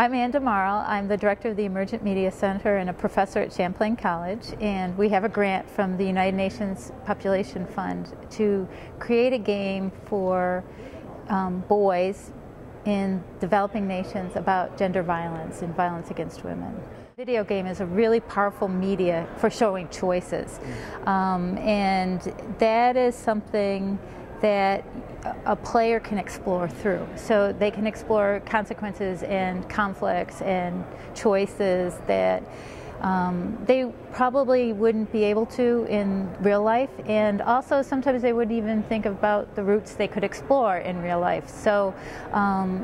I'm DeMarle. I'm the director of the Emergent Media Center and a professor at Champlain College, and we have a grant from the United Nations Population Fund to create a game for boys in developing nations about gender violence and violence against women. Video game is a really powerful media for showing choices, and that is something that a player can explore through. So they can explore consequences and conflicts and choices that they probably wouldn't be able to in real life, and also sometimes they wouldn't even think about the routes they could explore in real life. So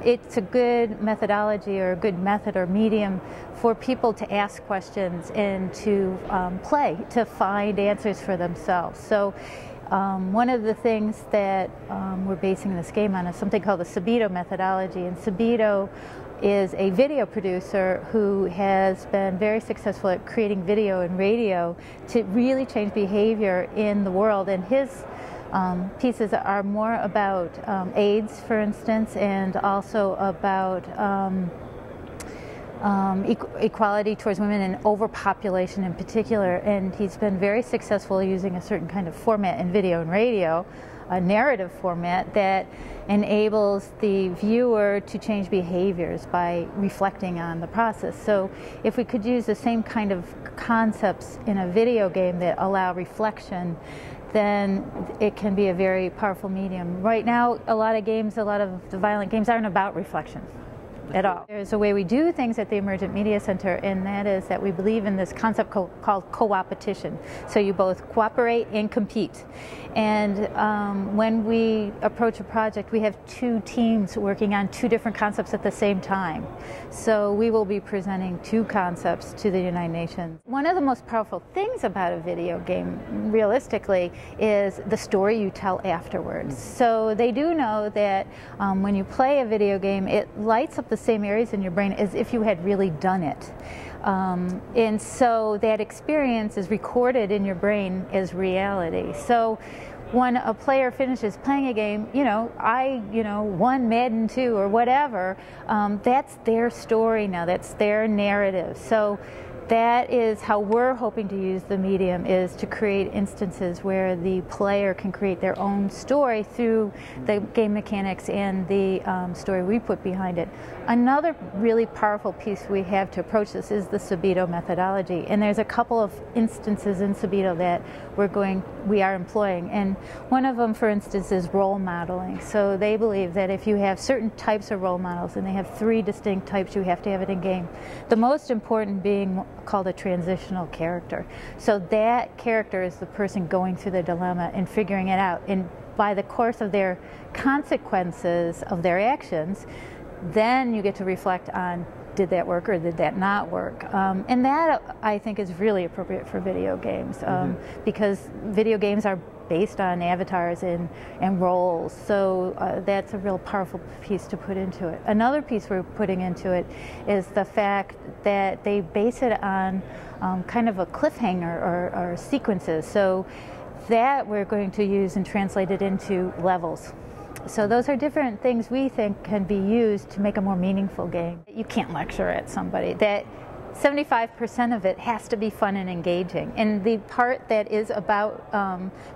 it's a good methodology or a good method or medium for people to ask questions and to play, to find answers for themselves. So one of the things that we're basing this game on is something called the Subito methodology, and Subito is a video producer who has been very successful at creating video and radio to really change behavior in the world, and his pieces are more about AIDS, for instance, and also about equality towards women and overpopulation in particular, and he's been very successful using a certain kind of format in video and radio, a narrative format that enables the viewer to change behaviors by reflecting on the process. So if we could use the same kind of concepts in a video game that allow reflection, then it can be a very powerful medium. Right now, a lot of the violent games aren't about reflection at all. There's a way we do things at the Emergent Media Center, and that is that we believe in this concept called co-opetition. So you both cooperate and compete. And when we approach a project, we have two teams working on two different concepts at the same time. So we will be presenting two concepts to the United Nations. One of the most powerful things about a video game, realistically, is the story you tell afterwards. So they do know that when you play a video game, it lights up the same areas in your brain as if you had really done it. And so that experience is recorded in your brain as reality. So when a player finishes playing a game, I won Madden 2 or whatever, that's their story now, that's their narrative. So that is how we're hoping to use the medium, is to create instances where the player can create their own story through the game mechanics and the story we put behind it. Another really powerful piece we have to approach this is the Subito methodology, and there's a couple of instances in Subito that we are employing, and one of them, for instance, is role modeling. So they believe that if you have certain types of role models, and they have three distinct types, you have to have it in game. The most important being called a transitional character. So that character is the person going through the dilemma and figuring it out, and by the course of their consequences of their actions, then you get to reflect on, did that work or did that not work? And that, I think, is really appropriate for video games, because video games are based on avatars and roles. So that's a real powerful piece to put into it. Another piece we're putting into it is the fact that they base it on kind of a cliffhanger or sequences. So that we're going to use and translate it into levels. So those are different things we think can be used to make a more meaningful game. You can't lecture at somebody. That 75% of it has to be fun and engaging, and the part that is about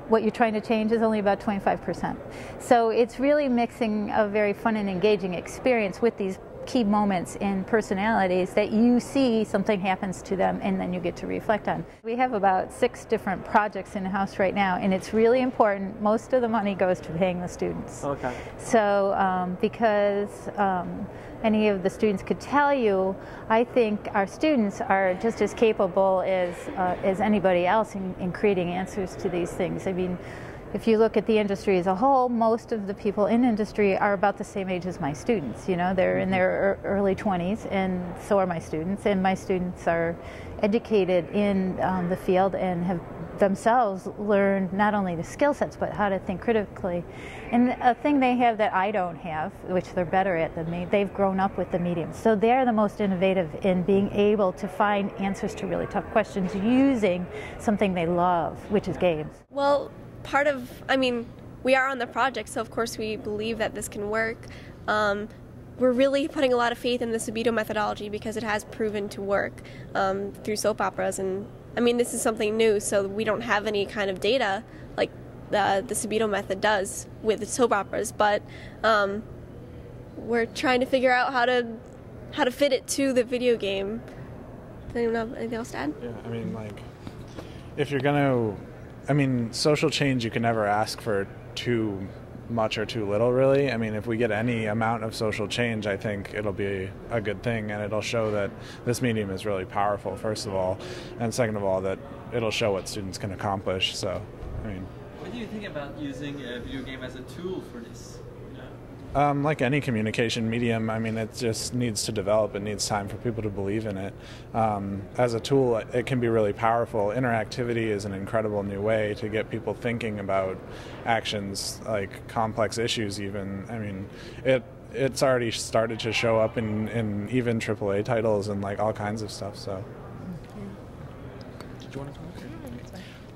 what you're trying to change is only about 25%. So it's really mixing a very fun and engaging experience with these key moments in personalities that you see something happens to them and then you get to reflect on. We have about 6 different projects in-house right now, and it's really important. Most of the money goes to paying the students. Okay. So because any of the students could tell you, I think our students are just as capable as anybody else in creating answers to these things. I mean, if you look at the industry as a whole, most of the people in industry are about the same age as my students. They're in their early 20s, and so are my students. And my students are educated in the field and have themselves learned not only the skill sets, but how to think critically. And a thing they have that I don't have, which they're better at than me, they've grown up with the medium. So they're the most innovative in being able to find answers to really tough questions using something they love, which is games. Well, we are on the project, so of course we believe that this can work. we're really putting a lot of faith in the Subito methodology because it has proven to work through soap operas. And I mean, this is something new, so we don't have any kind of data like the Subito method does with soap operas, but we're trying to figure out how to fit it to the video game. Does anyone have anything else to add? Yeah, I mean, like, if you're gonna, I mean, social change, you can never ask for too much or too little, really. I mean, if we get any amount of social change, I think it'll be a good thing, and it'll show that this medium is really powerful, first of all, and second of all, that it'll show what students can accomplish. So, I mean, what do you think about using a video game as a tool for this? Like any communication medium, I mean, it just needs to develop. It needs time for people to believe in it. As a tool, it can be really powerful. Interactivity is an incredible new way to get people thinking about actions, like complex issues even. I mean, it's already started to show up in even AAA titles and like all kinds of stuff, so. Did you want to talk?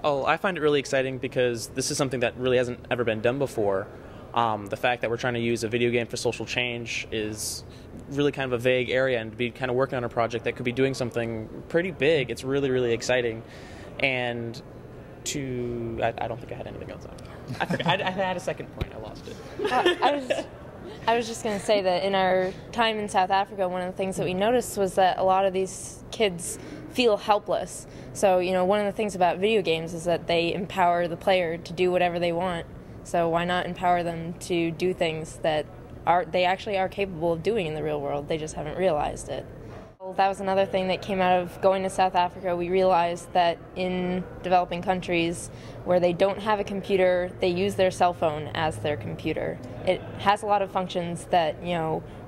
Oh, I find it really exciting because this is something that really hasn't ever been done before. The fact that we're trying to use a video game for social change is really kind of a vague area, and to be kind of working on a project that could be doing something pretty big, it's really, really exciting. And I don't think I had anything else on. I forgot. I had a second point. I lost it. I was just going to say that in our time in South Africa, one of the things that we noticed was that a lot of these kids feel helpless. So, one of the things about video games is that they empower the player to do whatever they want. So why not empower them to do things that they actually are capable of doing in the real world? They just haven't realized it. Well, that was another thing that came out of going to South Africa. We realized that in developing countries where they don't have a computer, they use their cell phone as their computer. It has a lot of functions that,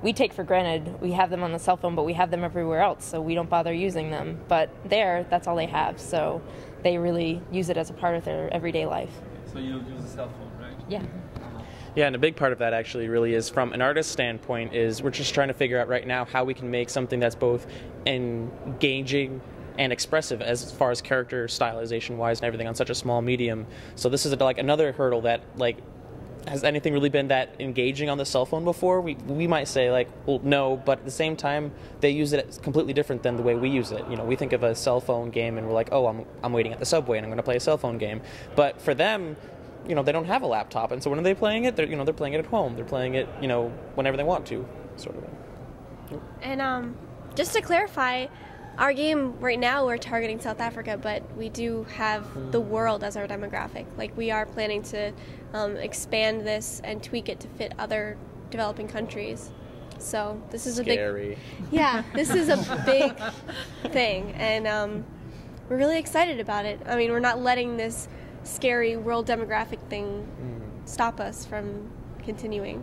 we take for granted. We have them on the cell phone, but we have them everywhere else, so we don't bother using them. But that's all they have, so they really use it as a part of their everyday life. So you don't use a cell phone, right? Yeah. Yeah, and a big part of that actually really is, from an artist standpoint, is we're just trying to figure out right now how we can make something that's both engaging and expressive as far as character stylization wise and everything on such a small medium. So this is like another hurdle that, like, has anything really been that engaging on the cell phone before? We might say, like, well, no, but at the same time, they use it completely different than the way we use it. We think of a cell phone game and we're like, oh, I'm waiting at the subway and I'm going to play a cell phone game. But for them, they don't have a laptop, and so when are they playing it? They're playing it at home. They're playing it, whenever they want to, sort of thing. And just to clarify, our game right now we're targeting South Africa, but we do have the world as our demographic. Like, we are planning to expand this and tweak it to fit other developing countries. So this is Scary. This is a big thing, and we're really excited about it. I mean, we're not letting this scary world demographic thing stop us from continuing.